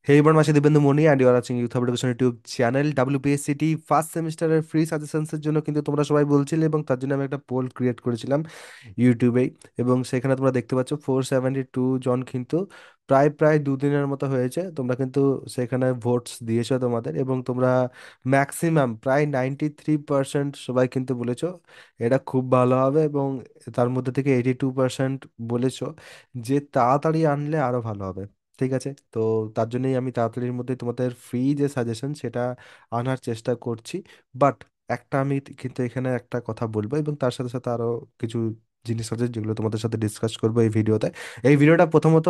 Hey everyone, মাসে Dibendu Mani and you are watching youth education YouTube channel WPSCT first সেমিস্টারের free সাজেশনসের জন্য কিন্তু তোমরা সবাই বলছিলে, এবং তার জন্য আমি একটা পোল ক্রিয়েট করেছিলাম ইউটিউবেই। এবং সেখানে তোমরা দেখতে পাচ্ছ 472 জন কিন্তু প্রায় প্রায় দুদিনের মতো হয়েছে। তোমরা কিন্তু সেখানে ভোটস দিয়েছো তোমাদের, এবং তোমরা ম্যাক্সিমাম প্রায় 93% সবাই কিন্তু বলেছো এটা খুব ভালো হবে, এবং তার মধ্যে থেকে 82% বলেছো যে তাড়াতাড়ি আনলে আরো ভালো হবে। ঠিক আছে, তো তার জন্যই আমি তাড়াতাড়ির মধ্যে তোমাদের ফ্রি যে সাজেশন সেটা আনার চেষ্টা করছি। বাট একটা আমি কিন্তু এখানে একটা কথা বলবো, এবং তার সাথে সাথে আরো কিছু জিনিস আছে যেগুলো তোমাদের সাথে ডিসকাস করবো এই ভিডিওতে। এই ভিডিওটা প্রথমত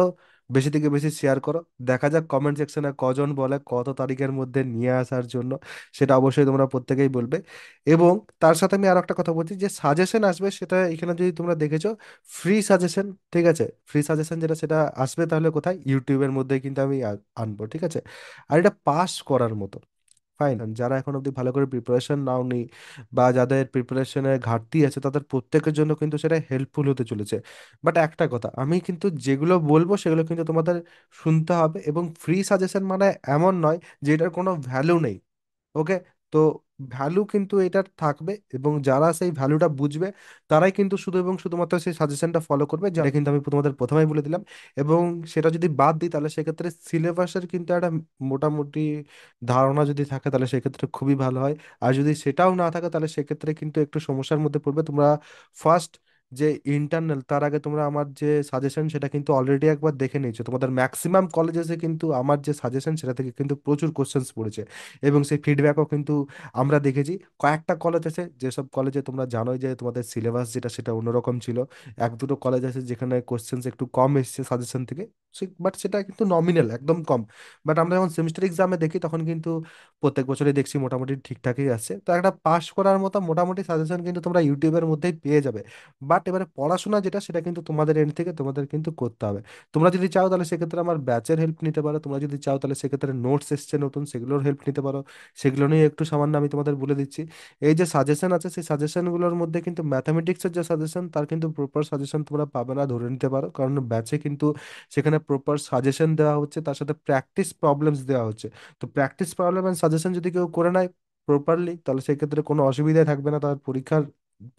বেশি থেকে বেশি শেয়ার করো, দেখা যাক কমেন্ট সেকশনে কজন বলে কত তারিখের মধ্যে নিয়ে আসার জন্য। সেটা অবশ্যই তোমরা প্রত্যেকেই বলবে। এবং তার সাথে আমি আরো একটা কথা বলছি, যে সাজেশন আসবে সেটা এখানে যদি তোমরা দেখেছো ফ্রি সাজেশন। ঠিক আছে, ফ্রি সাজেশন যেটা সেটা আসবে তাহলে কোথায়, ইউটিউবের মধ্যে কিন্তু আমি আনবো। ঠিক আছে, আর এটা পাস করার মতো ফাইন। যারা এখন অব্দি ভালো করে প্রিপারেশন নাওনি বা যাদের প্রিপারেশনের ঘাটতি আছে, তাদের প্রত্যেকের জন্য কিন্তু সেটা হেল্পফুল হতে চলেছে। বাট একটা কথা, আমি কিন্তু যেগুলো বলবো সেগুলো কিন্তু তোমাদের শুনতে হবে। এবং ফ্রি সাজেশন মানে এমন নয় যে এটার কোনো ভ্যালু নেই। ওকে, তো ভ্যালু কিন্তু এটার থাকবে, এবং যারা সেই ভ্যালুটা বুঝবে তারাই কিন্তু শুধু এবং শুধুমাত্র সেই সাজেশনটা ফলো করবে, যেটা কিন্তু আমি তোমাদের প্রথমেই বলে দিলাম। এবং সেটা যদি বাদ দিই তাহলে সেক্ষেত্রে সিলেবাসের কিন্তু একটা মোটামুটি ধারণা যদি থাকে তাহলে সেক্ষেত্রে খুবই ভালো হয়। আর যদি সেটাও না থাকে তাহলে সেক্ষেত্রে কিন্তু একটু সমস্যার মধ্যে পড়বে তোমরা। ফার্স্ট যে ইন্টারনাল, তার আগে তোমরা আমার যে সাজেশন সেটা কিন্তু অলরেডি একবার দেখে নিয়েছো। তোমাদের ম্যাক্সিমাম কলেজেসে কিন্তু আমার যে সাজেশন সেটা থেকে কিন্তু প্রচুর কোশ্চেন্স পড়েছে, এবং সেই ফিডব্যাকও কিন্তু আমরা দেখেছি। কয়েকটা কলেজ আছে যেসব কলেজে তোমরা জানোই যে তোমাদের সিলেবাস যেটা সেটা অন্যরকম ছিল। এক দুটো কলেজ আছে যেখানে কোশ্চেন্স একটু কম এসেছে সাজেশন থেকে, বাট সেটা কিন্তু নমিনাল, একদম কম। বাট আমরা যখন সেমিস্টার এক্সামে দেখি তখন কিন্তু প্রত্যেক বছরই দেখছি মোটামুটি ঠিকঠাকই আসছে। তো একটা পাস করার মতো মোটামুটি সাজেশন কিন্তু তোমরা ইউটিউবের মধ্যেই পেয়ে যাবে। বাট এবারে পড়াশোনা যেটা সেটা কিন্তু তোমাদের এন্ড থেকে তোমাদের কিন্তু করতে হবে। তোমরা যদি চাও তাহলে সেক্ষেত্রে আমার ব্যাচের হেল্প নিতে পারো, তোমরা যদি চাও তাহলে সেক্ষেত্রে নোটস এসছে নতুন সেগুলোর হেল্প নিতে পারো। সেগুলো নিয়ে একটু সামান্য আমি তোমাদের বলে দিচ্ছি। এই যে সাজেশন আছে সেই সাজেশনগুলোর মধ্যে কিন্তু ম্যাথামেটিক্সের যে সাজেশন তার কিন্তু প্রপার সাজেশন তোমরা পাবে না ধরে নিতে পারো, কারণ ব্যাচে কিন্তু সেখানে প্রপার সাজেশন দেওয়া হচ্ছে, তার সাথে প্র্যাকটিস প্রবলেমস দেওয়া হচ্ছে। তো প্র্যাকটিস প্রবলেম এন্ড সাজেশন যদি কেউ করে নেয় প্রপারলি তাহলে সেক্ষেত্রে কোনো অসুবিধাই থাকবে না তার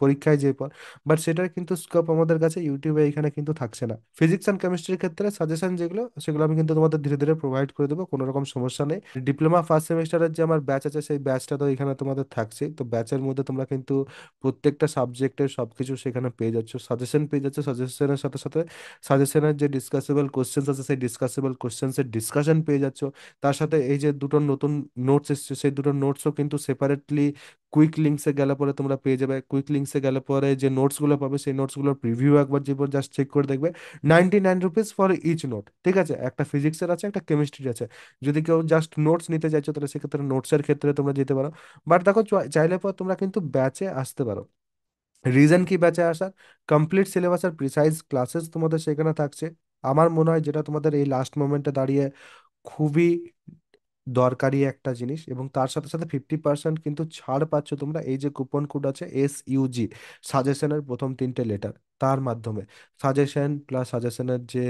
পরীক্ষায় যে পর। বাট সেটার কিন্তু স্কোপ আমাদের কাছে ইউটিউবে এখানে কিন্তু থাকছে না। ফিজিক্স অ্যান্ড কেমিস্ট্রির ক্ষেত্রে সাজেশন যেগুলো সেগুলো আমি কিন্তু তোমাদের ধীরে ধীরে প্রোভাইড করে দেবো, কোনো রকম সমস্যা নেই। ডিপ্লোমা ফার্স্ট সেমিস্টারের যে আমার ব্যাচ আছে সেই ব্যাচটা তো এখানে তোমাদের থাকছে। তো ব্যাচের মধ্যে তোমরা কিন্তু প্রত্যেকটা সাবজেক্টের সবকিছু সেখানে পেয়ে যাচ্ছ, সাজেশন পেয়ে যাচ্ছ। সাজেশনের সাথে সাথে সাজেশনের যে ডিসকাসেবল কোশ্চেন্স আছে সেই ডিসকাসেবল কোশ্চেন্সের ডিসকাশন পেয়ে যাচ্ছ। তার সাথে এই যে দুটো নতুন নোটস এসছে সেই দুটো নোটসও কিন্তু সেপারেটলি কুইক লিঙ্কসে গেলে পরে তোমরা পেয়ে যাবে। কুইক লিঙ্কসে গেলে পরে যে নোটসগুলো পাবে সেই নোটসগুলোর প্রিভিউ একবার যে জাস্ট চেক করে দেখবে। 99 রুপিস ফর ইচ নোট। ঠিক আছে, একটা ফিজিক্সের আছে একটা কেমিস্ট্রির আছে। যদি কেউ জাস্ট নোটস নিতে চাইছো তাহলে সেক্ষেত্রে নোটসের ক্ষেত্রে তোমরা যেতে পারো। বাট দেখো, চাইলে পর তোমরা কিন্তু ব্যাচে আসতে পারো। রিজন কি ব্যাচে আসার, কমপ্লিট সিলেবাস আর প্রিসাইজ ক্লাসেস তোমাদের সেখানে থাকছে। আমার মনে হয় যেটা তোমাদের এই লাস্ট মোমেন্টে দাঁড়িয়ে খুবই দরকারি একটা জিনিস। এবং তার সাথে সাথে 50% কিন্তু ছাড় পাচ্ছ তোমরা, এই যে কুপন কোড আছে SUG, সাজেশনের প্রথম তিনটে লেটার, তার মাধ্যমে সাজেশন প্লাস সাজেশনের যে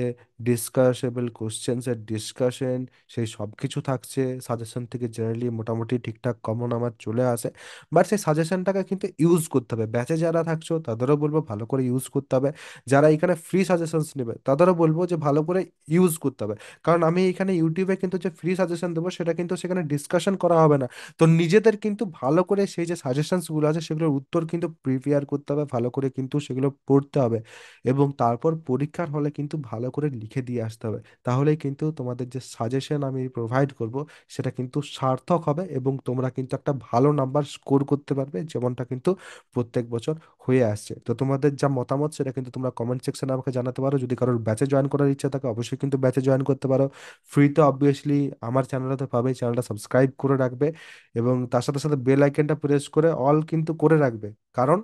ডিসকাসেবল কোশ্চেন্স এর ডিসকাশন সেই সব কিছু থাকছে। সাজেশন থেকে জেনারেলি মোটামুটি ঠিকঠাক কমন আমার চলে আসে। বাট সেই সাজেশনটাকে কিন্তু ইউজ করতে হবে। ব্যাচে যারা থাকছো তাদেরও বলবো ভালো করে ইউজ করতে হবে। যারা এখানে ফ্রি সাজেশনস নেবে তাদেরও বলবো যে ভালো করে ইউজ করতে হবে। কারণ আমি এখানে ইউটিউবে কিন্তু যে ফ্রি সাজেশন দেবো সেটা কিন্তু সেখানে ডিসকাশন করা হবে না। তো নিজেদের কিন্তু ভালো করে সেই যে সাজেশনসগুলো আছে সেগুলোর উত্তর কিন্তু প্রিপেয়ার করতে হবে, ভালো করে কিন্তু সেগুলো পড়তে হবে, এবং তারপর পরীক্ষার হলে কিন্তু ভালো করে লিখে দিয়ে আসতে হবে। তাহলেই কিন্তু তোমাদের যে সাজেশন আমি প্রোভাইড করব সেটা কিন্তু সার্থক হবে, এবং তোমরা কিন্তু একটা ভালো নাম্বার স্কোর করতে পারবে, যেমনটা কিন্তু প্রত্যেক বছর হয়ে আসছে। তো তোমাদের যা মতামত সেটা কিন্তু তোমরা কমেন্ট সেকশনে আমাকে জানাতে পারো। যদি কারোর ব্যাচে জয়েন করার ইচ্ছা থাকে অবশ্যই কিন্তু ব্যাচে জয়েন করতে পারো। ফ্রিতে অবভিয়াসলি আমার চ্যানেলটাতে পাবে, চ্যানেলটা সাবস্ক্রাইব করে রাখবে, এবং তার সাথে সাথে বেল আইকনটা প্রেস করে অল কিন্তু করে রাখবে। কারণ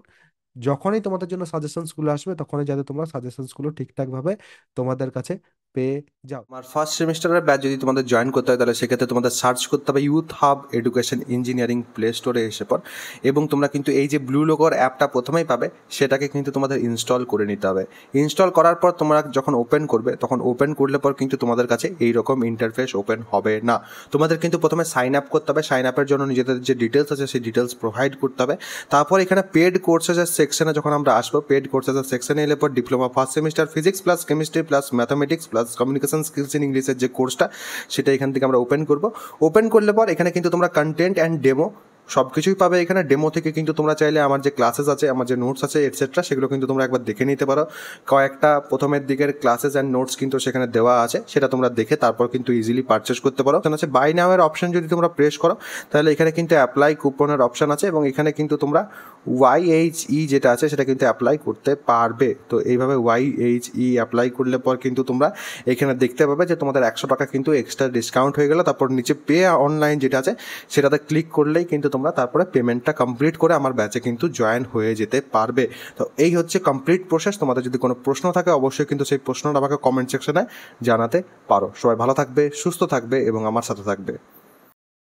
যখনই তোমাদের জন্য সাজেশনসগুলো আসবে তখনই যাতে তোমরা সাজেশনসগুলো ঠিকঠাকভাবে তোমাদের কাছে পেয়ে যাও। আমার ফার্স্ট সেমিস্টারের ব্যাচ যদি তোমাদের জয়েন করতে হয় তাহলে সেক্ষেত্রে তোমাদের সার্চ করতে হবে youth hub education engineering play স্টোরে এসে পর, এবং তোমরা কিন্তু এই যে ব্লু লোগোর অ্যাপটা প্রথমেই পাবে সেটাকে কিন্তু তোমাদের ইনস্টল করে নিতে হবে। ইনস্টল করার পর তোমরা যখন ওপেন করবে তখন ওপেন করলে পর কিন্তু তোমাদের কাছে এইরকম ইন্টারফেস ওপেন হবে না। তোমাদের কিন্তু প্রথমে সাইন আপ করতে হবে, সাইন আপের জন্য নিজেদের যে ডিটেলস আছে সেই ডিটেলস প্রোভাইড করতে হবে। তারপর এখানে পেড কোর্সেসের সেকশনে যখন আমরা আসবো, পেড কোর্সেসের সেকশনে এলে পর diploma first semester physics plus chemistry plus mathematics plus communication skills in ইংলিশের যে কোর্সটা সেটা এখান থেকে আমরা ওপেন করব। ওপেন করলে পর এখানে কিন্তু তোমরা কন্টেন্ট অ্যান্ড ডেমো সব কিছুই পাবে। এখানে ডেমো থেকে কিন্তু তোমরা চাইলে আমার যে ক্লাসেস আছে, আমার যে নোটস আছে এটসেট্রা, সেগুলো কিন্তু তোমরা একবার দেখে নিতে পারো। কয়েকটা প্রথমের দিকের ক্লাসেস অ্যান্ড নোটস কিন্তু সেখানে দেওয়া আছে, সেটা তোমরা দেখে তারপর কিন্তু ইজিলি পারচেস করতে পারো। এখানে আছে বাই নাও এর অপশন, যদি তোমরা প্রেস করো তাহলে এখানে কিন্তু অ্যাপ্লাই কুপনের অপশন আছে, এবং এখানে কিন্তু তোমরা YHE যেটা আছে সেটা কিন্তু অ্যাপ্লাই করতে পারবে। তো এইভাবে YHE অ্যাপ্লাই করলে পর কিন্তু তোমরা এখানে দেখতে পাবে যে তোমাদের 100 টাকা কিন্তু এক্সট্রা ডিসকাউন্ট হয়ে গেল। তারপর নিচে পে অনলাইন যেটা আছে সেটাতে ক্লিক করলেই কিন্তু তোমরা তারপরে পেমেন্টটা কমপ্লিট করে আমার ব্যাচে কিন্তু জয়েন হয়ে যেতে পারবে। তো এই হচ্ছে কমপ্লিট প্রসেস। তোমাদের যদি কোনো প্রশ্ন থাকে অবশ্যই কিন্তু সেই প্রশ্নটা আমাকে কমেন্ট সেকশনে জানাতে পারো। সবাই ভালো থাকবে, সুস্থ থাকবে এবং আমার সাথে থাকবে।